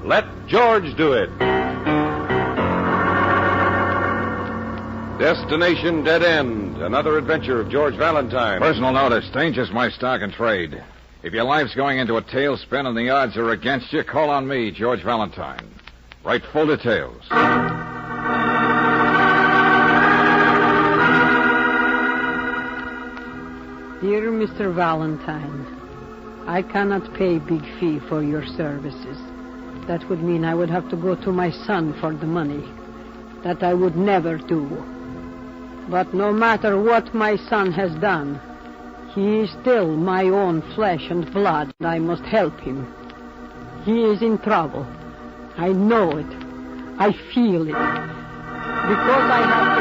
Let George do it. Destination Dead End. Another adventure of George Valentine. Personal notice. Danger's my stock and trade. If your life's going into a tailspin and the odds are against you, call on me, George Valentine. Write full details. Dear Mr. Valentine, I cannot pay big fee for your services. That would mean I would have to go to my son for the money. That I would never do. But no matter what my son has done, he is still my own flesh and blood, and I must help him. He is in trouble. I know it. I feel it. Because I have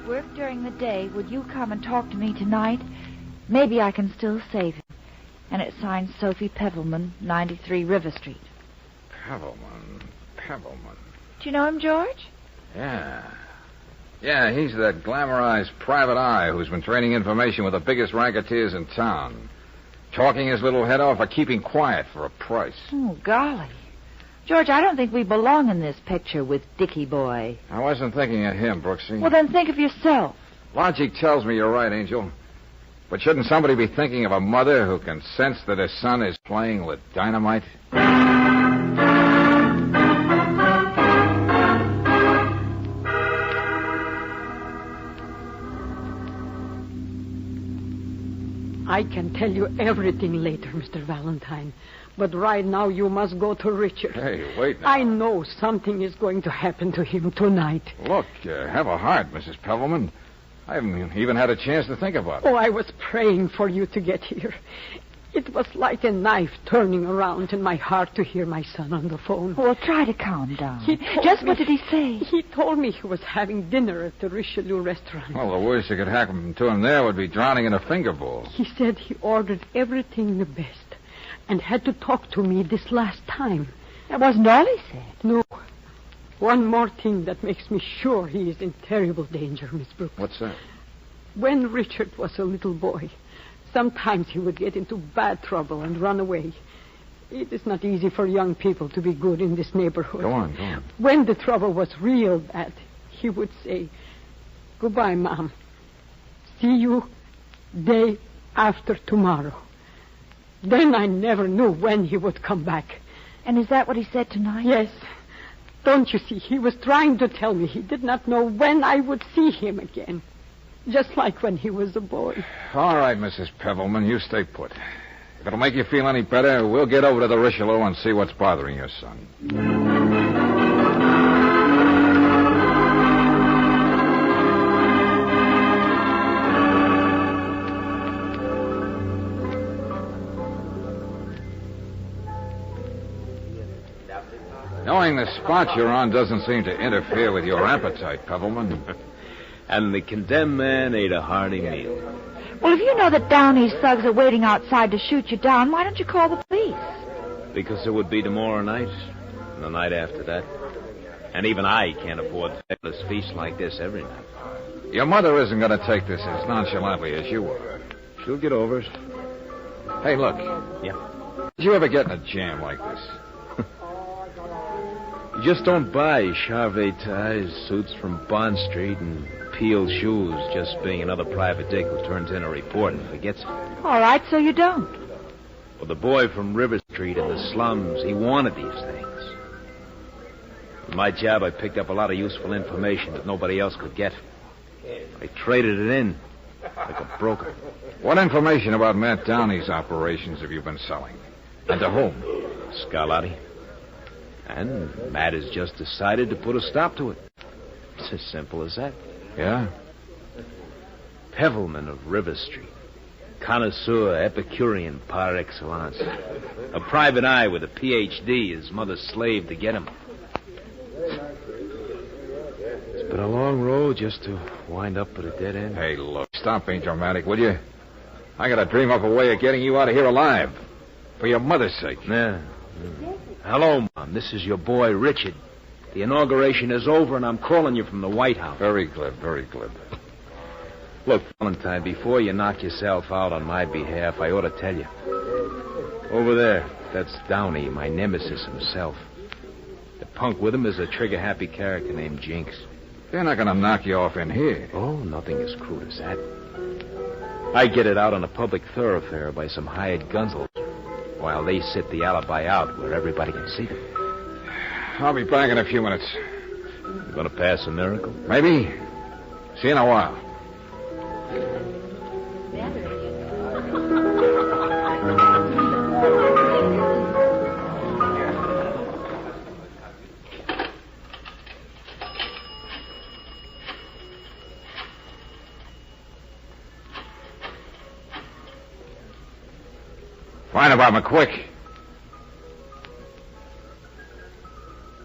to go. Work during the day. Would you come and talk to me tonight? Maybe I can still save him. And it's signed Sophie Pebbleman, 93 River Street. Pebbleman. Do you know him, George? Yeah, he's the glamorized private eye who's been trading information with the biggest racketeers in town. Talking his little head off or keeping quiet for a price. Oh, golly. George, I don't think we belong in this picture with Dickie Boy. I wasn't thinking of him, Brooksy. Well, then think of yourself. Logic tells me you're right, Angel. But shouldn't somebody be thinking of a mother who can sense that her son is playing with dynamite? I can tell you everything later, Mr. Valentine. But right now you must go to Richard. Hey, wait now. I know something is going to happen to him tonight. Look, have a heart, Mrs. Pebbleman. I haven't even had a chance to think about it. Oh, I was praying for you to get here. It was like a knife turning around in my heart to hear my son on the phone. Well, try to calm down. What did he say? He told me he was having dinner at the Richelieu restaurant. Well, the worst that could happen to him there would be drowning in a finger bowl. He said he ordered everything the best and had to talk to me this last time. That wasn't all he said. No. One more thing that makes me sure he is in terrible danger, Miss Brooks. What's that? When Richard was a little boy, sometimes he would get into bad trouble and run away. It is not easy for young people to be good in this neighborhood. Go on. When the trouble was real bad, he would say, "Goodbye, Mom. See you day after tomorrow." Then I never knew when he would come back. And is that what he said tonight? Yes. Don't you see, he was trying to tell me he did not know when I would see him again. Just like when he was a boy. All right, Mrs. Pebbleman, you stay put. If it'll make you feel any better, we'll get over to the Richelieu and see what's bothering your son. Knowing the spot you're on doesn't seem to interfere with your appetite, Pebbleman. And the condemned man ate a hearty meal. Well, if you know that Downey's thugs are waiting outside to shoot you down, why don't you call the police? Because it would be tomorrow night, and the night after that. And even I can't afford a fabulous feast like this every night. Your mother isn't going to take this as nonchalantly as you are. She'll get over it. Hey, look. Yeah? Did you ever get in a jam like this? You just don't buy Charvet ties, suits from Bond Street, and peeled shoes just being another private dick who turns in a report and forgets it. All right, so you don't. Well, the boy from River Street in the slums, he wanted these things. In my job, I picked up a lot of useful information that nobody else could get. I traded it in like a broker. What information about Matt Downey's operations have you been selling? And to whom? Scarlatti. And Matt has just decided to put a stop to it. It's as simple as that. Yeah? Pebbleman of River Street. Connoisseur, Epicurean par excellence. A private eye with a Ph.D., his mother's slave to get him. It's been a long road just to wind up at a dead end. Hey, look, stop being dramatic, will you? I gotta dream up a way of getting you out of here alive. For your mother's sake. Yeah. Hello, Mom. This is your boy, Richard. The inauguration is over, and I'm calling you from the White House. Very glib, very glib. Look, Valentine, before you knock yourself out on my behalf, I ought to tell you. Over there, that's Downey, my nemesis himself. The punk with him is a trigger-happy character named Jinx. They're not going to knock you off in here. Oh, nothing as crude as that. I get it out on a public thoroughfare by some hired gunsels, while they sit the alibi out where everybody can see them. I'll be back in a few minutes. You gonna pass a miracle? Maybe. See you in a while. Find about me quick.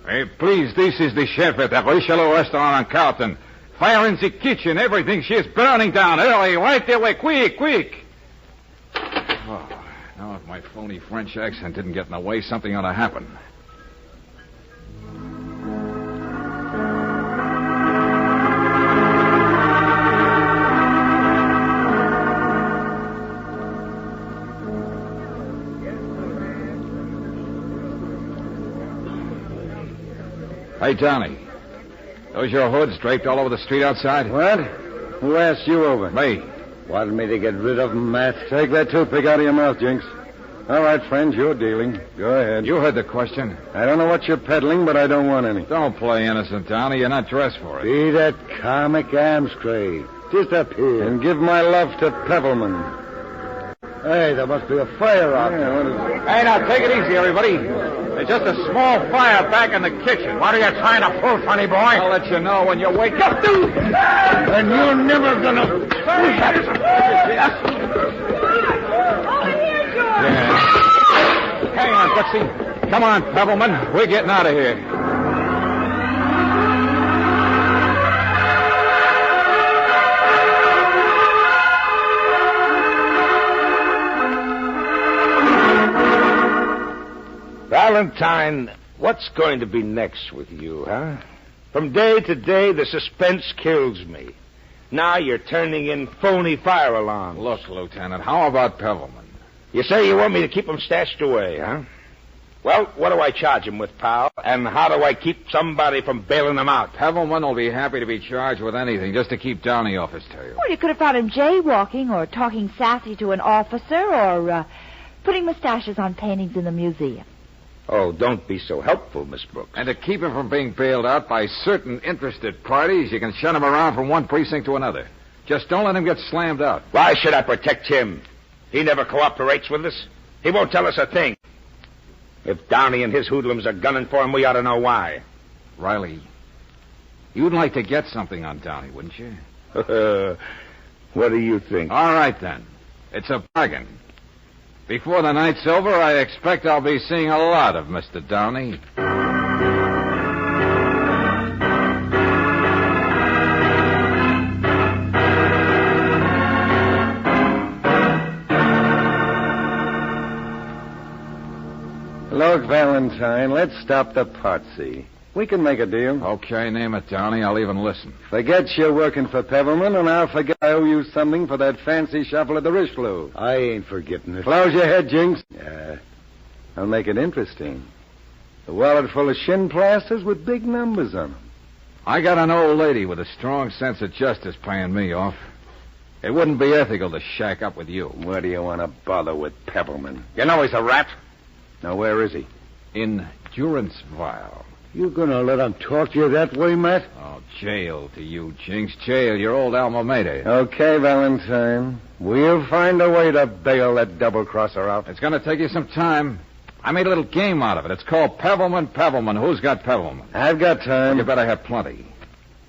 Hey, please, this is the chef at the Richelieu restaurant on Carlton. Fire in the kitchen, everything. She is burning down. Early, right away, quick, quick. Oh, now if my phony French accent didn't get in the way, something ought to happen. Hey, Downey. Those your hoods draped all over the street outside? What? Who asked you over? Me. Wanted me to get rid of them, Matt. Take that toothpick out of your mouth, Jinx. All right, friends, you're dealing. Go ahead. You heard the question. I don't know what you're peddling, but I don't want any. Don't play innocent, Downey. You're not dressed for it. Be that comic arms crate. Just up here. And give my love to Pebbleman. Hey, there must be a fire out there. What is it? Hey, now, take it easy, everybody. There's just a small fire back in the kitchen. What are you trying to pull, funny boy? I'll let you know when you wake up. And you're never gonna... Over here, George. Yeah. Hang on, Betsy. Come on, Pebbleman. We're getting out of here. Valentine, what's going to be next with you, huh? From day to day, the suspense kills me. Now you're turning in phony fire alarms. Look, Lieutenant, how about Pebbleman? You say you want me to keep him stashed away, huh? Well, what do I charge him with, pal? And how do I keep somebody from bailing him out? Pebbleman will be happy to be charged with anything just to keep Downey off his tail. Well, you could have found him jaywalking or talking sassy to an officer or putting mustaches on paintings in the museum. Oh, don't be so helpful, Miss Brooks. And to keep him from being bailed out by certain interested parties, you can shut him around from one precinct to another. Just don't let him get slammed out. Why should I protect him? He never cooperates with us. He won't tell us a thing. If Downey and his hoodlums are gunning for him, we ought to know why. Riley, you'd like to get something on Downey, wouldn't you? What do you think? All right, then. It's a bargain. Before the night's over, I expect I'll be seeing a lot of Mr. Downey. Look, Valentine, let's stop the potsy. We can make a deal. Okay, name it, Downey. I'll even listen. Forget you're working for Pebbleman, and I'll forget I owe you something for that fancy shuffle at the Richelieu. I ain't forgetting it. Close your head, Jinx. I'll make it interesting. A wallet full of shin plasters with big numbers on them. I got an old lady with a strong sense of justice paying me off. It wouldn't be ethical to shack up with you. Why do you want to bother with Pebbleman? You know he's a rat. Now, where is he? In durance vial. You gonna let him talk to you that way, Matt? Oh, jail to you, Jinx. Jail, your old alma mater. Okay, Valentine. We'll find a way to bail that double-crosser out. It's going to take you some time. I made a little game out of it. It's called Pebbleman. Who's got Pebbleman? I've got time. You better have plenty.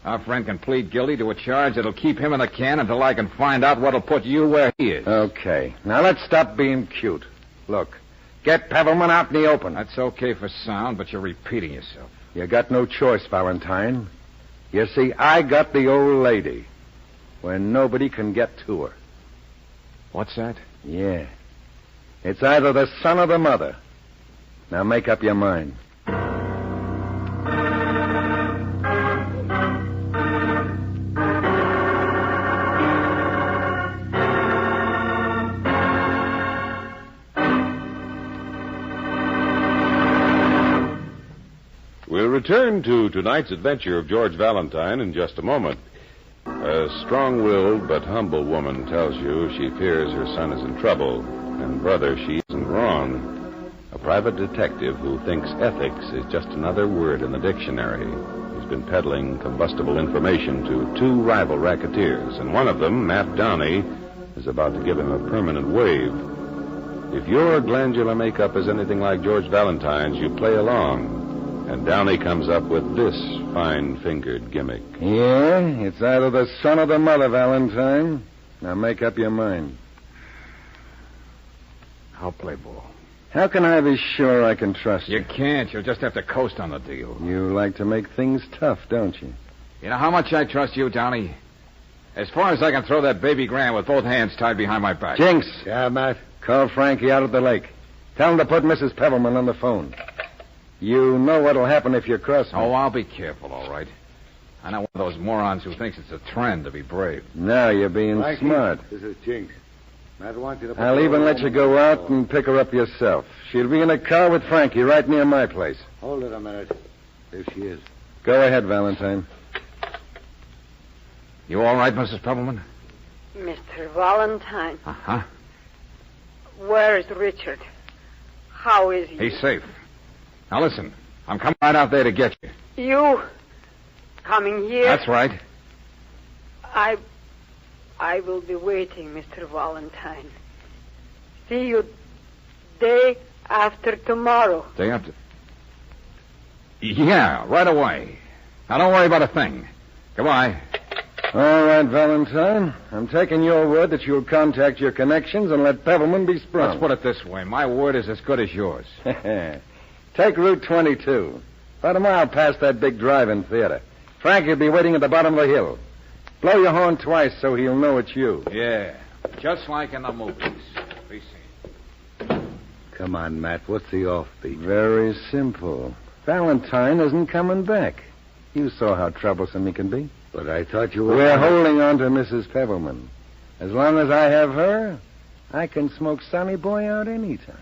Our friend can plead guilty to a charge that'll keep him in the can until I can find out what'll put you where he is. Okay. Now, let's stop being cute. Look, get Pebbleman out in the open. That's okay for sound, but you're repeating yourself. You got no choice, Valentine. You see, I got the old lady where nobody can get to her. What's that? Yeah. It's either the son or the mother. Now make up your mind. return to tonight's adventure of George Valentine in just a moment. A strong-willed but humble woman tells you she fears her son is in trouble, and brother, she isn't wrong. A private detective who thinks ethics is just another word in the dictionary. He's been peddling combustible information to 2 rival racketeers, and one of them, Matt Downey, is about to give him a permanent wave. If your glandular makeup is anything like George Valentine's, you play along. And Downey comes up with this fine-fingered gimmick. Yeah, it's either the son or the mother, Valentine. Now make up your mind. I'll play ball. How can I be sure I can trust you? You can't. You'll just have to coast on the deal. You like to make things tough, don't you? You know how much I trust you, Downey? As far as I can throw that baby Graham with both hands tied behind my back. Jinx. Yeah, Matt. Call Frankie out at the lake. Tell him to put Mrs. Pebbleman on the phone. You know what'll happen if you cross me. Oh, I'll be careful, all right. I know one of those morons who thinks it's a trend to be brave. Now you're being Frankie, smart. This is Jinx. Matt wants you to... I'll even let you go out and pick her up yourself. She'll be in a car with Frankie right near my place. Hold it a minute. There she is. Go ahead, Valentine. You all right, Mrs. Pebbleman? Mr. Valentine, Uh-huh. where is Richard? How is he? He's safe. Now, listen. I'm coming right out there to get you. You coming here? That's right. I will be waiting, Mr. Valentine. See you day after tomorrow. Day after... Yeah, right away. Now, don't worry about a thing. Goodbye. All right, Valentine. I'm taking your word that you'll contact your connections and let Pebbleman be sprung. Let's put it this way. My word is as good as yours. Take Route 22. About a mile past that big drive-in theater. Frank will be waiting at the bottom of the hill. Blow your horn twice so he'll know it's you. Yeah, just like in the movies. Be seen. Come on, Matt. What's the offbeat? Very simple. Valentine isn't coming back. You saw how troublesome he can be. But I thought you were... We're holding on to Mrs. Pebbleman. As long as I have her, I can smoke Sonny Boy out anytime.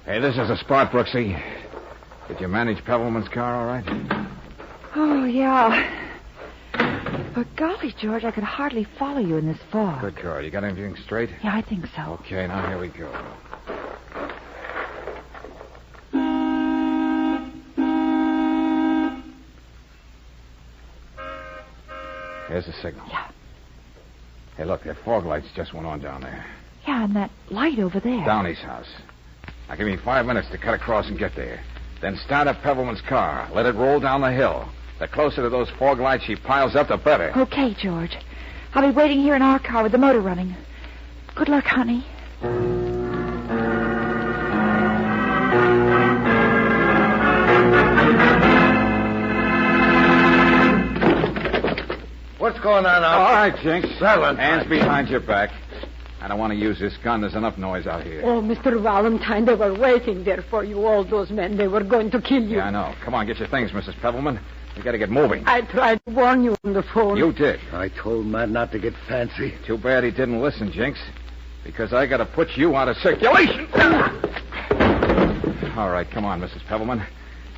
Hey, this is the spot, Brooksy. Did you manage Pebbleman's car all right? Oh, yeah. But golly, George, I could hardly follow you in this fog. Good car. You got everything straight? Yeah, I think so. Okay, now here we go. Here's the signal. Yeah. Hey, look, their fog lights just went on down there. Yeah, and that light over there. Downey's house. Now, give me 5 minutes to cut across and get there. Then start up Pebbleman's car. Let it roll down the hill. The closer to those fog lights she piles up, the better. Okay, George. I'll be waiting here in our car with the motor running. Good luck, honey. What's going on out All right, Jinx. Valentine. Hands behind your back. I don't want to use this gun. There's enough noise out here. Oh, Mr. Valentine, they were waiting there for you, all those men. They were going to kill you. Yeah, I know. Come on, get your things, Mrs. Pebbleman. We got to get moving. I tried to warn you on the phone. You did. I told Matt not to get fancy. Too bad he didn't listen, Jinx. Because I got to put you out of circulation. All right, come on, Mrs. Pebbleman.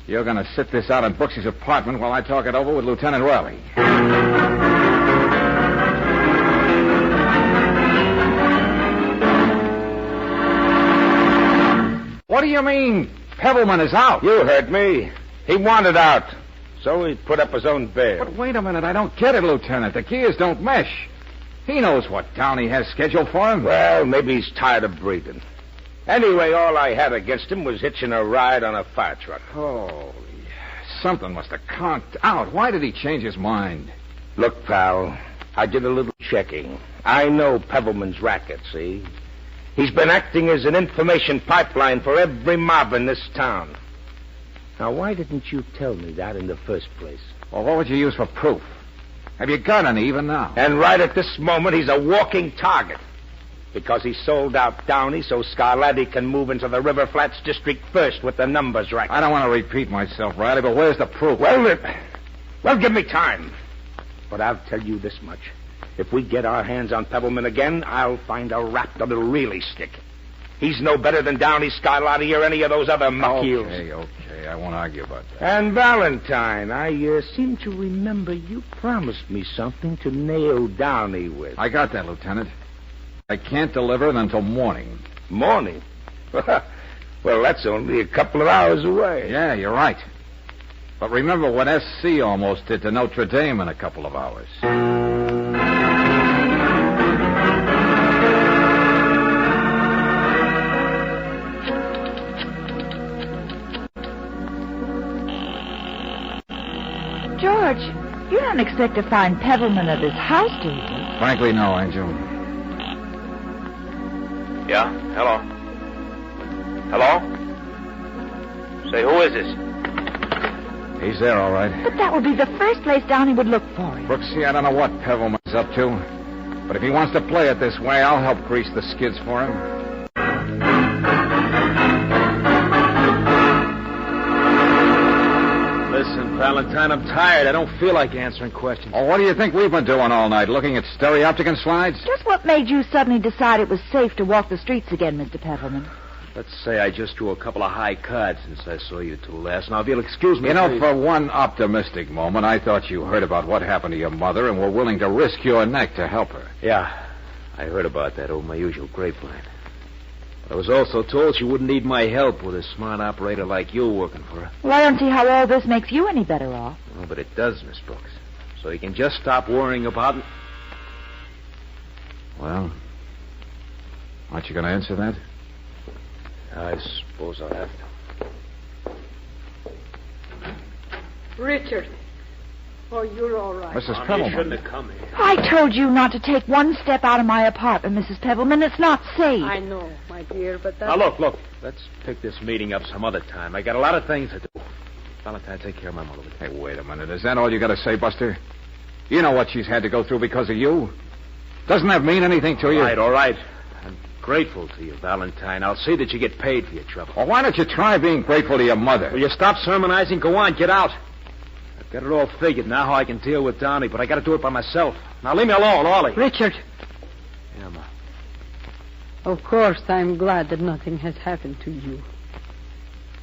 You're going to sit this out in Brooksy's apartment while I talk it over with Lieutenant Raleigh. What do you mean, Pebbleman is out? You heard me. He wanted out. So he put up his own bail. But wait a minute, I don't get it, Lieutenant. The gears don't mesh. He knows what Downey has scheduled for him. Well, maybe he's tired of breathing. Anyway, all I had against him was hitching a ride on a fire truck. Oh, something must have conked out. Why did he change his mind? Look, pal, I did a little checking. I know Pebbleman's racket, see? He's been acting as an information pipeline for every mob in this town. Now, why didn't you tell me that in the first place? Well, what would you use for proof? Have you got any even now? And right at this moment, he's a walking target. Because he sold out Downey so Scarlatti can move into the River Flats district first with the numbers right. I don't want to repeat myself, Riley, but where's the proof? Well, give me time. But I'll tell you this much. If we get our hands on Pebbleman again, I'll find a rap that'll really stick. He's no better than Downey, Scarlatti, or any of those other muck-heels. Okay. I won't argue about that. And Valentine, I seem to remember you promised me something to nail Downey with. I got that, Lieutenant. I can't deliver it until morning. Morning? Well, that's only a couple of hours away. Yeah, you're right. But remember what SC almost did to Notre Dame in a couple of hours. George, you don't expect to find Pebbleman at his house, do you? Frankly, no, Angel. Yeah? Hello? Hello? Say, who is this? He's there, all right. But that would be the first place Downey would look for him. Brooksy, I don't know what Pebbleman's up to. But if he wants to play it this way, I'll help grease the skids for him. Listen, Valentine, I'm tired. I don't feel like answering questions. Oh, what do you think we've been doing all night? Looking at stereopticon slides? Just what made you suddenly decide it was safe to walk the streets again, Mr. Pebbleman? Let's say I just drew a couple of high cards since I saw you two last. Now, if you'll excuse me... You know, please. for one optimistic moment, I thought you heard about what happened to your mother and were willing to risk your neck to help her. Yeah, I heard about that over my usual grapevine. But I was also told she wouldn't need my help with a smart operator like you working for her. Well, I don't see how all this makes you any better off. Oh, but it does, Miss Brooks. So you can just stop worrying about it. Well, aren't you going to answer that? I suppose I'll have to. Richard. Oh, you're all right. Mrs. You Pebbleman. shouldn't have come here. I told you not to take one step out of my apartment, Mrs. Pebbleman. It's not safe. I know, my dear, but that... Now, look. Let's pick this meeting up some other time. I got a lot of things to do. Valentine, take care of my mother. Hey, wait a minute. Is that all you got to say, Buster? You know what she's had to go through because of you. Doesn't that mean anything to you? All right. I'm grateful to you, Valentine. I'll see that you get paid for your trouble. Well, why don't you try being grateful to your mother? Will you stop sermonizing? Go on, get out. I've got it all figured now how I can deal with Downey, but I got to do it by myself. Now leave me alone, Ollie. Richard, Yeah, Ma. of course I'm glad that nothing has happened to you.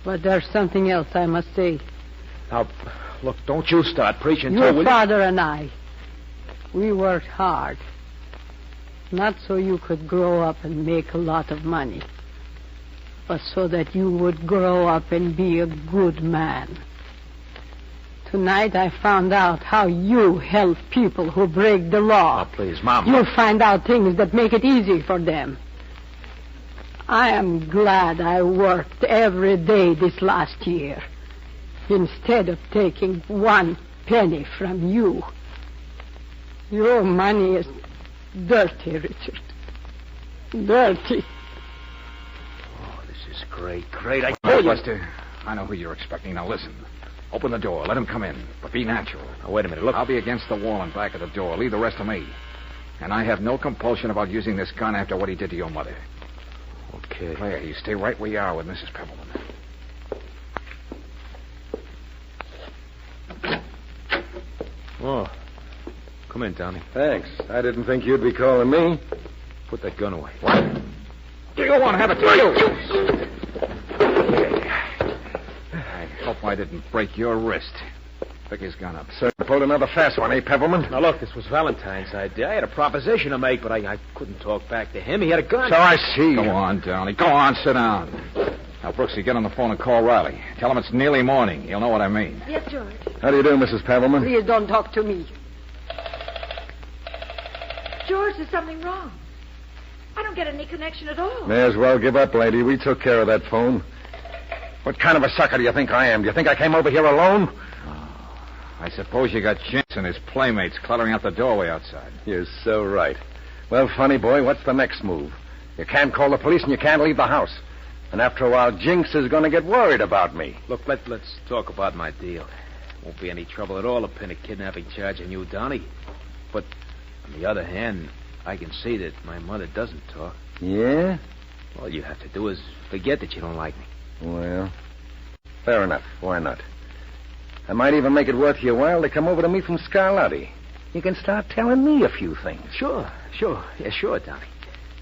But there's something else I must say. Now, look, don't you start preaching Your too, will father and I, we worked hard. Not so you could grow up and make a lot of money, but so that you would grow up and be a good man. Tonight I found out how you help people who break the law. Oh, please, Mom. You'll find out things that make it easy for them. I am glad I worked every day this last year instead of taking 1 penny from you. Your money is dirty, Richard. Dirty. Oh, this is great. I Oh, told you. Buster, I know who you're expecting. Now listen. Open the door. Let him come in. But be natural. Now, wait a minute. Look. I'll be against the wall and back of the door. Leave the rest to me. And I have no compulsion about using this gun after what he did to your mother. Okay. Claire, you stay right where you are with Mrs. Pebbleman. Oh. Come in, Downey. Thanks. I didn't think you'd be calling me. Put that gun away. What? You go on, have it to you. I hope I didn't break your wrist. Pick his gun up. So you pulled another fast one, eh, Pebbleman? Now, look, this was Valentine's idea. I had a proposition to make, but I couldn't talk back to him. He had a gun. So I see. Go on, Downey. Go on, sit down. Now, Brooksy, get on the phone and call Riley. Tell him it's nearly morning. He'll know what I mean. Yes, George. How do you do, Mrs. Pebbleman? Please don't talk to me. George, there's something wrong. I don't get any connection at all. May as well give up, lady. We took care of that phone. What kind of a sucker do you think I am? Do you think I came over here alone? I suppose you got Jenks and his playmates cluttering out the doorway outside. You're so right. Well, funny boy, what's the next move? You can't call the police and you can't leave the house. And after a while, Jinx is going to get worried about me. Look, let's talk about my deal. Won't be any trouble at all to pin a kidnapping charge on you, Downey. But on the other hand, I can see that my mother doesn't talk. Yeah? All you have to do is forget that you don't like me. Well, fair enough. Why not? I might even make it worth your while to come over to me from Scarlatti. You can start telling me a few things. Sure. Yeah, sure, Downey.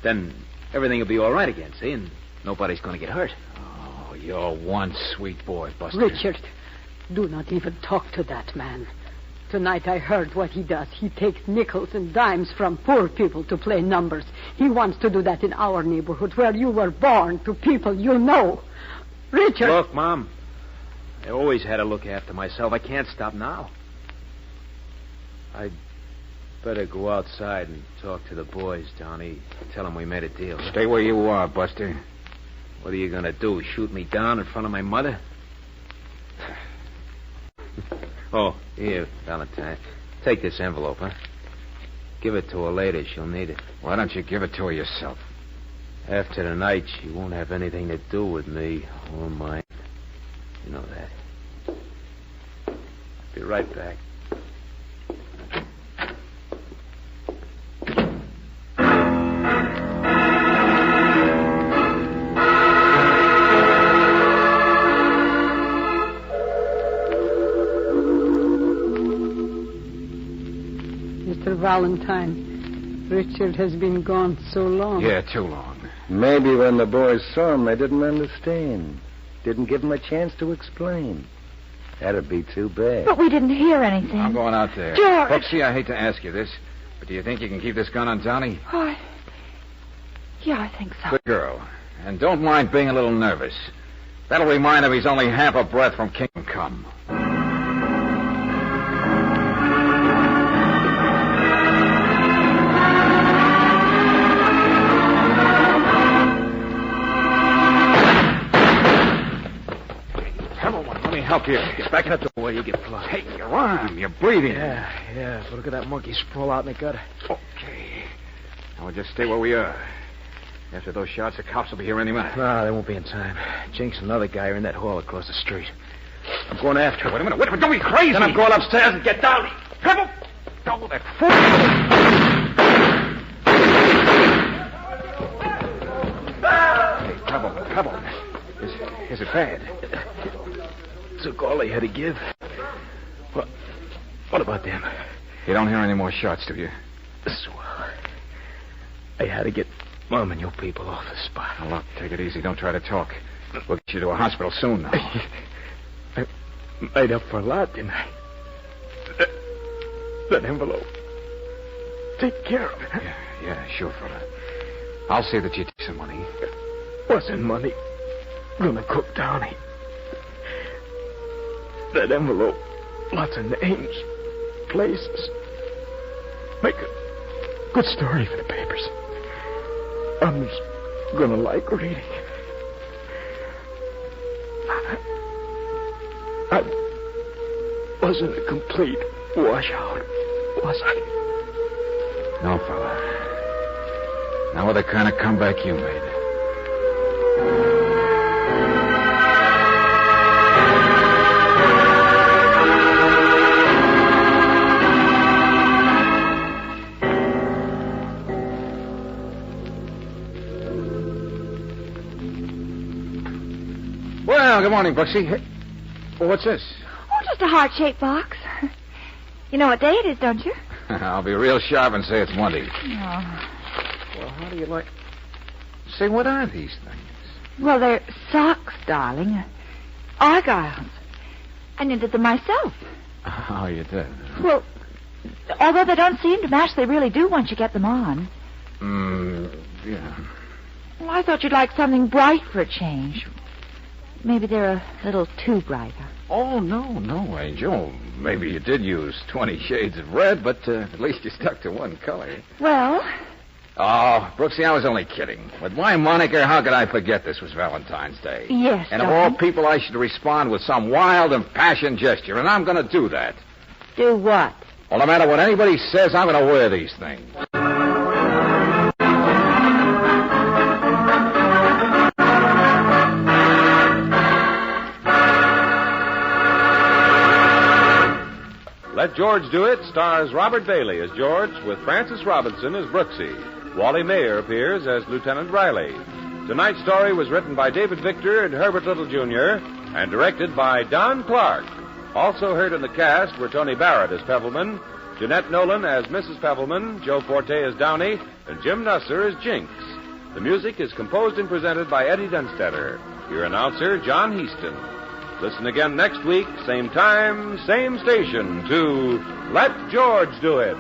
Then everything will be all right again, see? And nobody's going to get hurt. Oh, you're one sweet boy, Buster. Richard, do not even talk to that man. Tonight I heard what he does. He takes nickels and dimes from poor people to play numbers. He wants to do that in our neighborhood where you were born, to people you know. Richard! Look, Mom, I always had to look after myself. I can't stop now. I'd better go outside and talk to the boys, Downey. Tell them we made a deal. Stay where you are, Buster. What are you going to do, shoot me down in front of my mother? Oh, here, Valentine. Take this envelope, huh? Give it to her later. She'll need it. Why don't you give it to her yourself? After tonight, she won't have anything to do with me or mine. You know that. Be right back. Mr. Valentine, Richard has been gone so long. Yeah, too long. Maybe when the boys saw him, they didn't understand. Didn't give him a chance to explain. That'd be too bad. But we didn't hear anything. I'm going out there. George! Foxy, I hate to ask you this, but do you think you can keep this gun on Downey? Oh, yeah, I think so. Good girl. And don't mind being a little nervous. That'll remind him he's only half a breath from Kingdom Come. Help you. Get back in the door. You'll get blood. Hey, your arm. You're bleeding. Yeah. But look at that monkey sprawl out in the gutter. Okay. Now we'll just stay where we are. After those shots, the cops will be here any minute. No, they won't be in time. Jinx and another guy are in that hall across the street. I'm going after him. Wait a minute. Don't be crazy. Then I'm going upstairs and get Downey. Pebble! Oh, that fool! Hey, Pebble. Is it bad? Took all they had to give. What about them? You don't hear any more shots, do you? Swell. I had to get Mom and you people off the spot. Now, look, take it easy. Don't try to talk. We'll get you to a hospital soon now. I made up for a lot, didn't I? That envelope. Take care of it. Yeah, sure, fella. I'll see that you take some money. Wasn't money gonna cook Downey? That envelope, lots of names, places. Make a good story for the papers. I'm just gonna like reading it. I wasn't a complete washout, was I? No, fella. Now with the kind of comeback you made. Well, good morning, Buxy. Well, what's this? Oh, just a heart-shaped box. You know what day it is, don't you? I'll be real sharp and say it's Monday. Oh. Well, how do you like... Say, what are these things? Well, they're socks, darling. Argyles. I knitted them myself. Oh, you did? Well, although they don't seem to match, they really do once you get them on. Yeah. Well, I thought you'd like something bright for a change. Maybe they're a little too bright. Oh, no, Angel. Maybe you did use 20 shades of red, but at least you stuck to one color. Well... Oh, Brooksy, I was only kidding. With my moniker, how could I forget this was Valentine's Day? Yes, And of all people, I should respond with some wild, impassioned gesture, and I'm going to do that. Do what? Well, no matter what anybody says, I'm going to wear these things. Let George Do It stars Robert Bailey as George, with Francis Robinson as Brooksy. Wally Mayer appears as Lieutenant Riley. Tonight's story was written by David Victor and Herbert Little, Jr., and directed by Don Clark. Also heard in the cast were Tony Barrett as Pebbleman, Jeanette Nolan as Mrs. Pebbleman, Joe Forte as Downey, and Jim Nusser as Jinx. The music is composed and presented by Eddie Dunstetter. Your announcer, John Heaston. Listen again next week, same time, same station, to Let George Do It.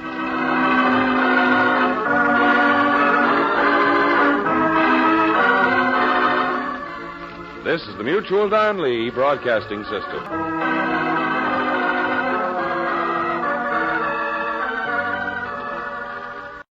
This is the Mutual Don Lee Broadcasting System.